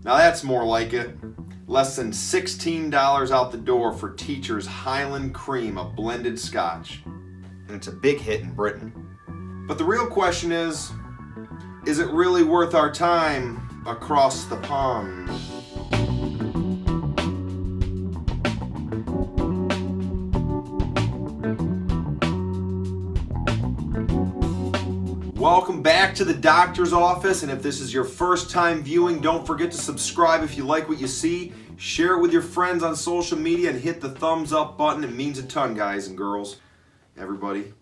Now that's more like it. Less than $16 out the door for Teacher's Highland Cream, a blended Scotch. And it's a big hit in Britain. But the real question is it really worth our time across the pond? Welcome back to the doctor's office, and if this is your first time viewing, don't forget to subscribe if you like what you see. Share it with your friends on social media and hit the thumbs up button. It means a ton, guys and girls, everybody.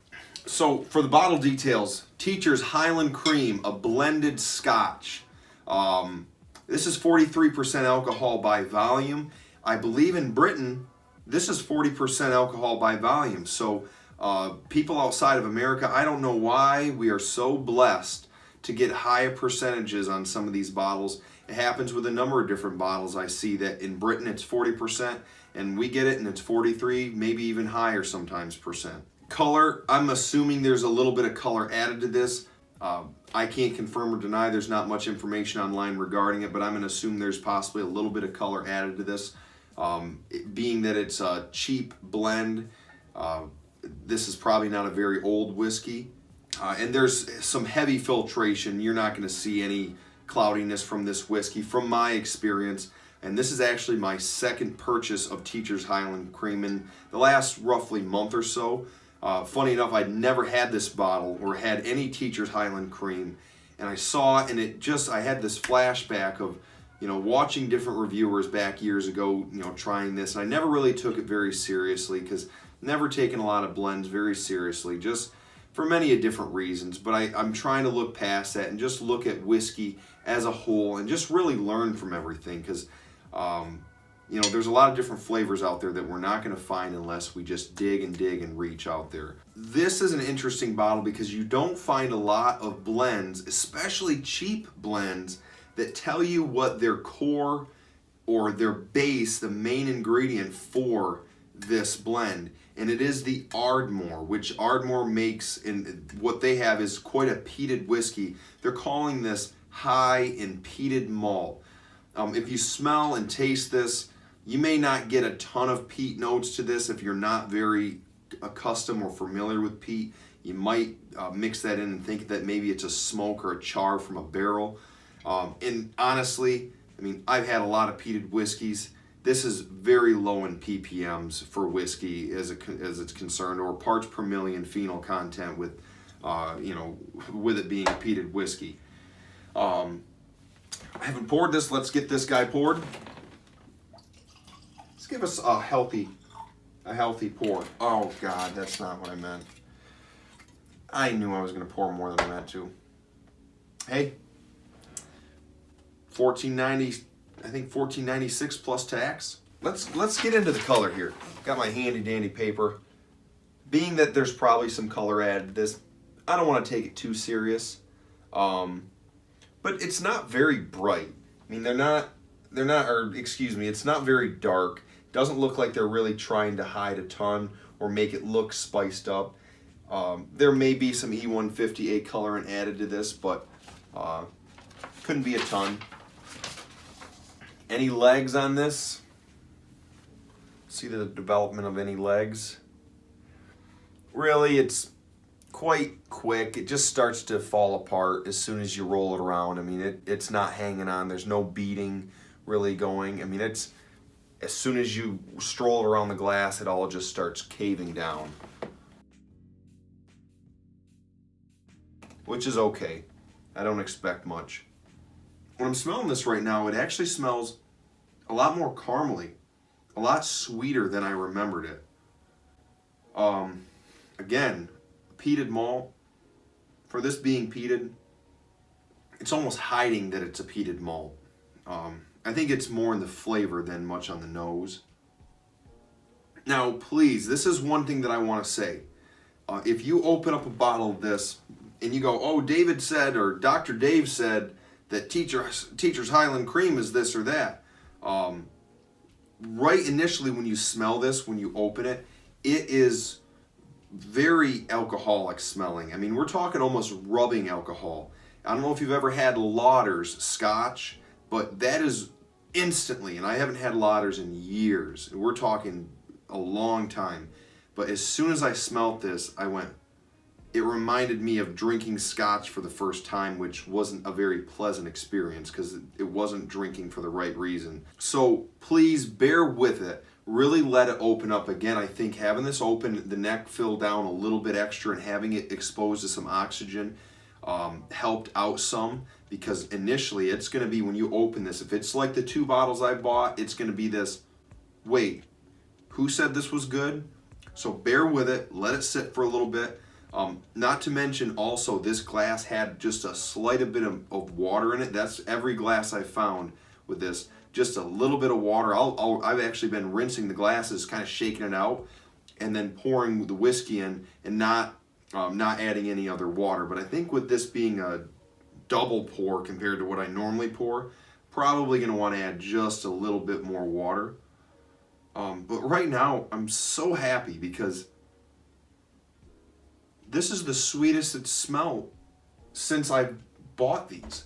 So for the bottle details, Teacher's Highland Cream, a blended Scotch. This is 43% alcohol by volume. I believe in Britain, this is 40% alcohol by volume. So people outside of America, I don't know why we are so blessed to get higher percentages on some of these bottles. It happens with a number of different bottles. I see that in Britain it's 40% and we get it and it's 43, maybe even higher sometimes percent. Color, I'm assuming there's a little bit of color added to this. I can't confirm or deny, there's not much information online regarding it, but I'm going to assume there's possibly a little bit of color added to this. Being that it's a cheap blend, this is probably not a very old whiskey. And there's some heavy filtration. You're not going to see any cloudiness from this whiskey from my experience. And this is actually my second purchase of Teacher's Highland Cream in the last roughly month or so. Funny enough, I'd never had this bottle or had any Teacher's Highland Cream. And I saw it and I had this flashback of, watching different reviewers back years ago, trying this. And I never really took it very seriously because never taken a lot of blends very seriously, just for many different reasons. But I'm trying to look past that and just look at whiskey as a whole and just really learn from everything because, there's a lot of different flavors out there that we're not going to find unless we just dig and reach out there. This is an interesting bottle because you don't find a lot of blends, especially cheap blends, that tell you what their core or their base, the main ingredient for this blend. And it is the Ardmore, which Ardmore makes, and what they have is quite a peated whiskey. They're calling this high in peated malt. If you smell and taste this, you may not get a ton of peat notes to this if you're not very accustomed or familiar with peat. You might mix that in and think that maybe it's a smoke or a char from a barrel. And honestly, I've had a lot of peated whiskeys. This is very low in ppms for whiskey as it's concerned, or parts per million phenol content with it being a peated whiskey. I haven't poured this. Let's get this guy poured. Let's give us a healthy pour. Oh God, that's not what I meant. I knew I was going to pour more than I meant to. Hey, $14.90. I think $14.96 plus tax. Let's get into the color here. Got my handy dandy paper. Being that there's probably some color added to this, I don't want to take it too serious. But it's not very bright. It's not very dark. Doesn't look like they're really trying to hide a ton or make it look spiced up. There may be some E158 colorant added to this, but couldn't be a ton. Any legs on this? See the development of any legs? Really, it's quite quick. It just starts to fall apart as soon as you roll it around. It's not hanging on. There's no beating really going. It's as soon as you stroll it around the glass, it all just starts caving down. Which is okay. I don't expect much. When I'm smelling this right now, it actually smells a lot more caramely, a lot sweeter than I remembered it. Again, peated malt. For this being peated, it's almost hiding that it's a peated malt. I think it's more in the flavor than much on the nose. Now, please, this is one thing that I want to say. If you open up a bottle of this and you go, oh, David said, or Dr. Dave said that Teacher's Highland Cream is this or that. Right initially when you smell this, when you open it, it is very alcoholic smelling. I mean, we're talking almost rubbing alcohol. I don't know if you've ever had Lauder's Scotch, but that is instantly, and I haven't had Lauder's in years. We're talking a long time. But as soon as I smelt this, I went, it reminded me of drinking Scotch for the first time, which wasn't a very pleasant experience because it wasn't drinking for the right reason. So please bear with it. Really let it open up. Again, I think having this open, the neck filled down a little bit extra and having it exposed to some oxygen helped out some, because initially it's going to be, when you open this, if it's like the 2 bottles I bought, it's going to be this, wait, who said this was good? So bear with it, let it sit for a little bit. Not to mention also, this glass had just a slight bit of water in it. That's every glass I found with this, just a little bit of water. I've actually been rinsing the glasses, kind of shaking it out, and then pouring the whiskey in, and not adding any other water. But I think with this being a double pour compared to what I normally pour, probably going to want to add just a little bit more water. But right now, I'm so happy because this is the sweetest it's smelled since I bought these.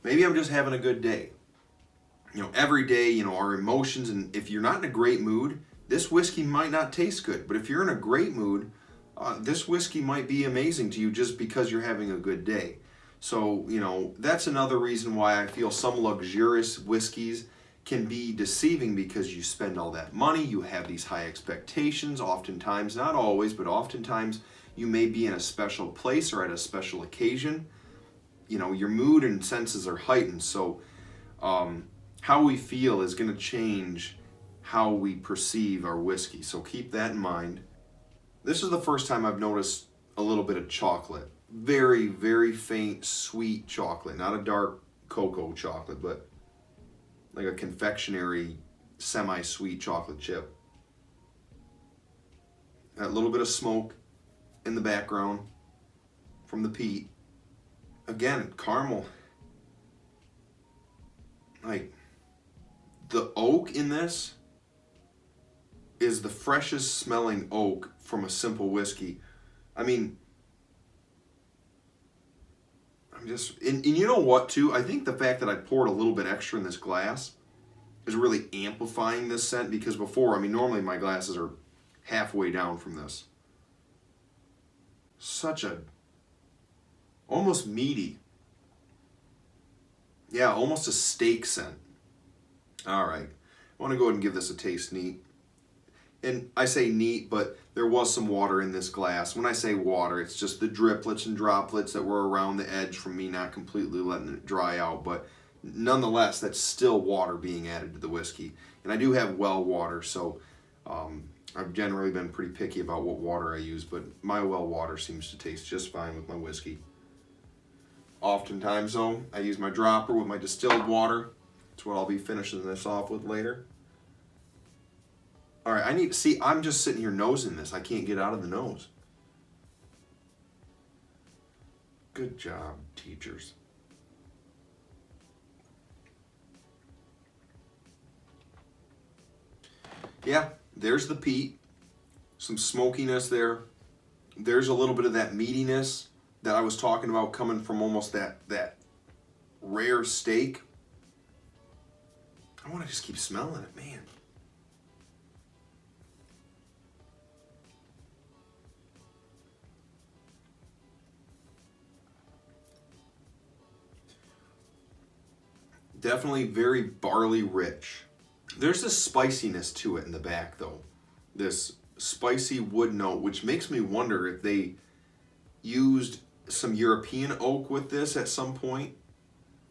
Maybe I'm just having a good day. You know, every day, you know, our emotions, and if you're not in a great mood, this whiskey might not taste good. But if you're in a great mood, this whiskey might be amazing to you just because you're having a good day. So, you know, that's another reason why I feel some luxurious whiskeys can be deceiving, because you spend all that money, you have these high expectations, oftentimes, not always, but oftentimes you may be in a special place or at a special occasion. You know, your mood and senses are heightened, so how we feel is going to change how we perceive our whiskey, so keep that in mind. This is the first time I've noticed a little bit of chocolate. Very, very faint, sweet chocolate, not a dark cocoa chocolate, but like a confectionery semi-sweet chocolate chip. That little bit of smoke in the background from the peat. Again, caramel. Like, the oak in this is the freshest smelling oak from a simple whiskey. I mean, and you know what too? I think the fact that I poured a little bit extra in this glass is really amplifying this scent, because before, I mean, normally my glasses are halfway down from this. Such a, almost meaty. Yeah, almost a steak scent. All right, I want to go ahead and give this a taste neat. And I say neat, but there was some water in this glass. When I say water, it's just the driplets and droplets that were around the edge from me not completely letting it dry out. But nonetheless, that's still water being added to the whiskey. And I do have well water, so I've generally been pretty picky about what water I use, but my well water seems to taste just fine with my whiskey. Oftentimes, though, I use my dropper with my distilled water. That's what I'll be finishing this off with later. All right, I need to see, I'm just sitting here nosing this. I can't get out of the nose. Good job, teachers. Yeah, there's the peat. Some smokiness there. There's a little bit of that meatiness that I was talking about coming from almost that rare steak. I want to just keep smelling it, man. Definitely very barley rich. There's this spiciness to it in the back though. This spicy wood note, which makes me wonder if they used some European oak with this at some point.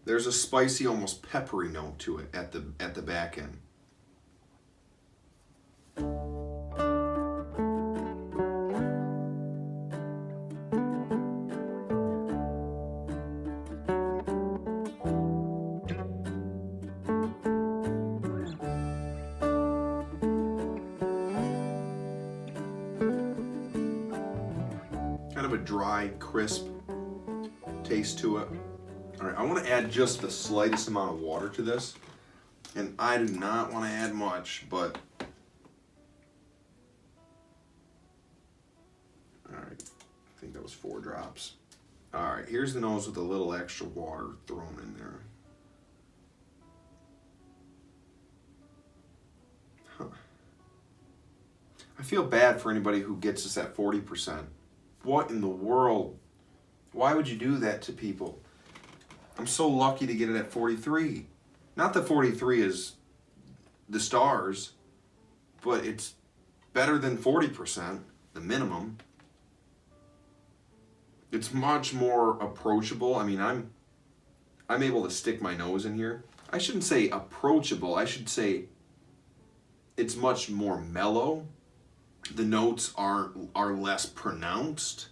There's a spicy, almost peppery note to it at the back end. Kind of a dry, crisp taste to it. All right, I want to add just the slightest amount of water to this, and I do not want to add much, but all right, I think that was 4 drops. All right, here's the nose with a little extra water thrown in there. Huh. I feel bad for anybody who gets us at 40%. What in the world? Why would you do that to people? I'm so lucky to get it at 43. Not that 43 is the stars, but it's better than 40%, the minimum. It's much more approachable. I mean, I'm able to stick my nose in here. I shouldn't say approachable. I should say it's much more mellow. The notes are less pronounced.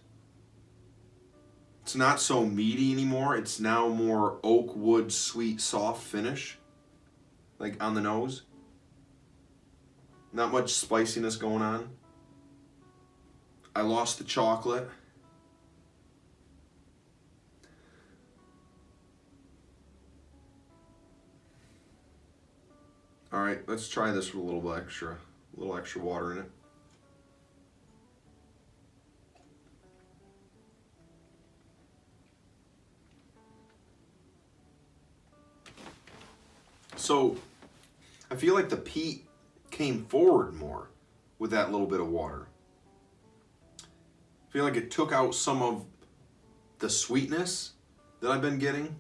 It's not so meaty anymore. It's now more oak wood, sweet, soft finish, like on the nose. Not much spiciness going on. I lost the chocolate. All right, let's try this with a little extra water in it. So, I feel like the peat came forward more with that little bit of water. I feel like it took out some of the sweetness that I've been getting,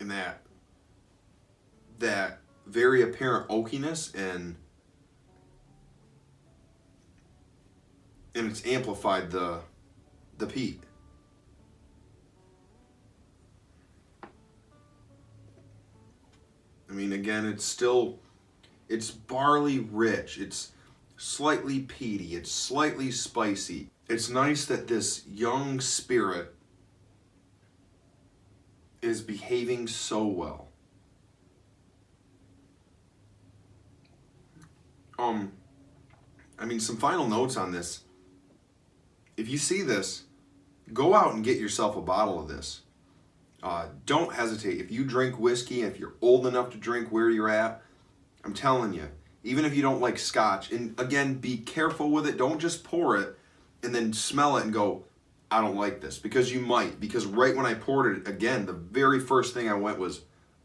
and that very apparent oakiness, and it's amplified the peat. I mean, again, it's barley rich. It's slightly peaty. It's slightly spicy. It's nice that this young spirit is behaving so well. I mean, some final notes on this. If you see this, go out and get yourself a bottle of this. Don't hesitate. If you drink whiskey, if you're old enough to drink where you're at, I'm telling you, even if you don't like scotch, and again, be careful with it. Don't just pour it and then smell it and go, I don't like this, because you might. Because right when I poured it, again, the very first thing I went was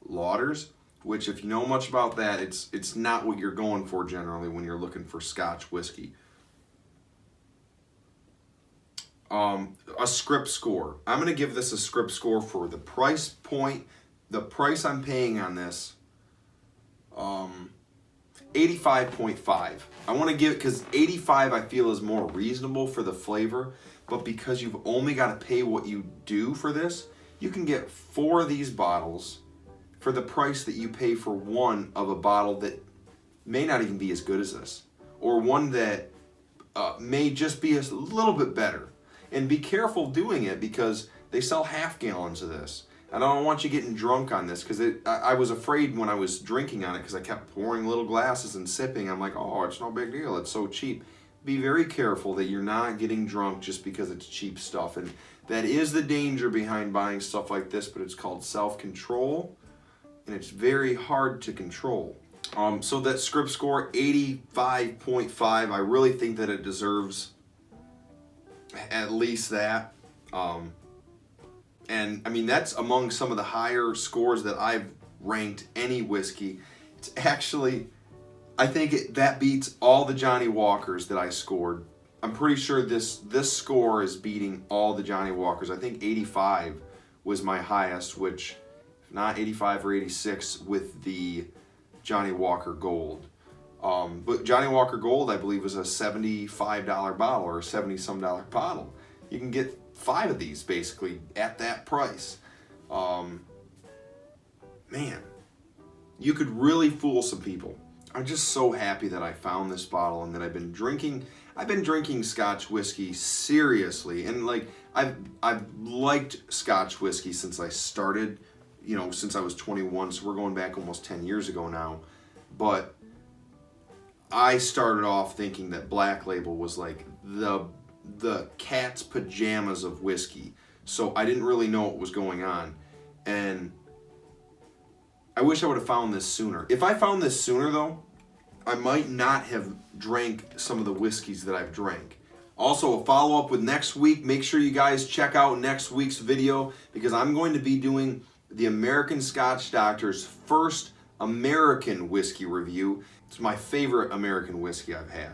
Lauders, which if you know much about that, it's not what you're going for generally when you're looking for scotch whiskey. A script score. I'm going to give this a script score for the price point, the price I'm paying on this, 85.5. I want to give it, because 85 I feel is more reasonable for the flavor, but because you've only got to pay what you do for this, you can get 4 of these bottles for the price that you pay for one of a bottle that may not even be as good as this, or one that may just be a little bit better. And be careful doing it, because they sell half gallons of this. And I don't want you getting drunk on this, because I was afraid when I was drinking on it, because I kept pouring little glasses and sipping. I'm like, oh, it's no big deal. It's so cheap. Be very careful that you're not getting drunk just because it's cheap stuff. And that is the danger behind buying stuff like this, but it's called self-control, and it's very hard to control. So that script score, 85.5, I really think that it deserves at least that. And I mean, that's among some of the higher scores that I've ranked any whiskey. It's actually, I think that beats all the Johnny Walkers that I scored. I'm pretty sure this score is beating all the Johnny Walkers. I think 85 was my highest, which, if not 85 or 86 with the Johnny Walker Gold. But Johnny Walker Gold, I believe, was a $75 bottle or a $70-some bottle. You can get 5 of these basically at that price. Man, you could really fool some people. I'm just so happy that I found this bottle and that I've been drinking Scotch whiskey seriously, and like I've liked Scotch whiskey since I started, since I was 21. So we're going back almost 10 years ago now, but I started off thinking that Black Label was like the cat's pajamas of whiskey. So I didn't really know what was going on. And I wish I would have found this sooner. If I found this sooner, though, I might not have drank some of the whiskeys that I've drank. Also, a follow-up with next week. Make sure you guys check out next week's video because I'm going to be doing the American Scotch Doctor's first American whiskey review. It's my favorite American whiskey I've had.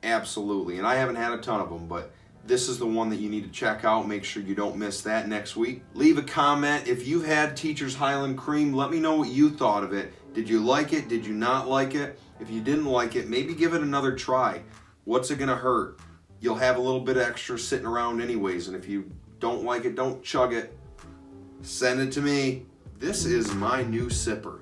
Absolutely. And I haven't had a ton of them, but this is the one that you need to check out. Make sure you don't miss that next week. Leave a comment. If you've had Teacher's Highland Cream, let me know what you thought of it. Did you like it? Did you not like it? If you didn't like it, maybe give it another try. What's it gonna hurt? You'll have a little bit extra sitting around anyways, and if you don't like it, don't chug it. Send it to me. This is my new sipper.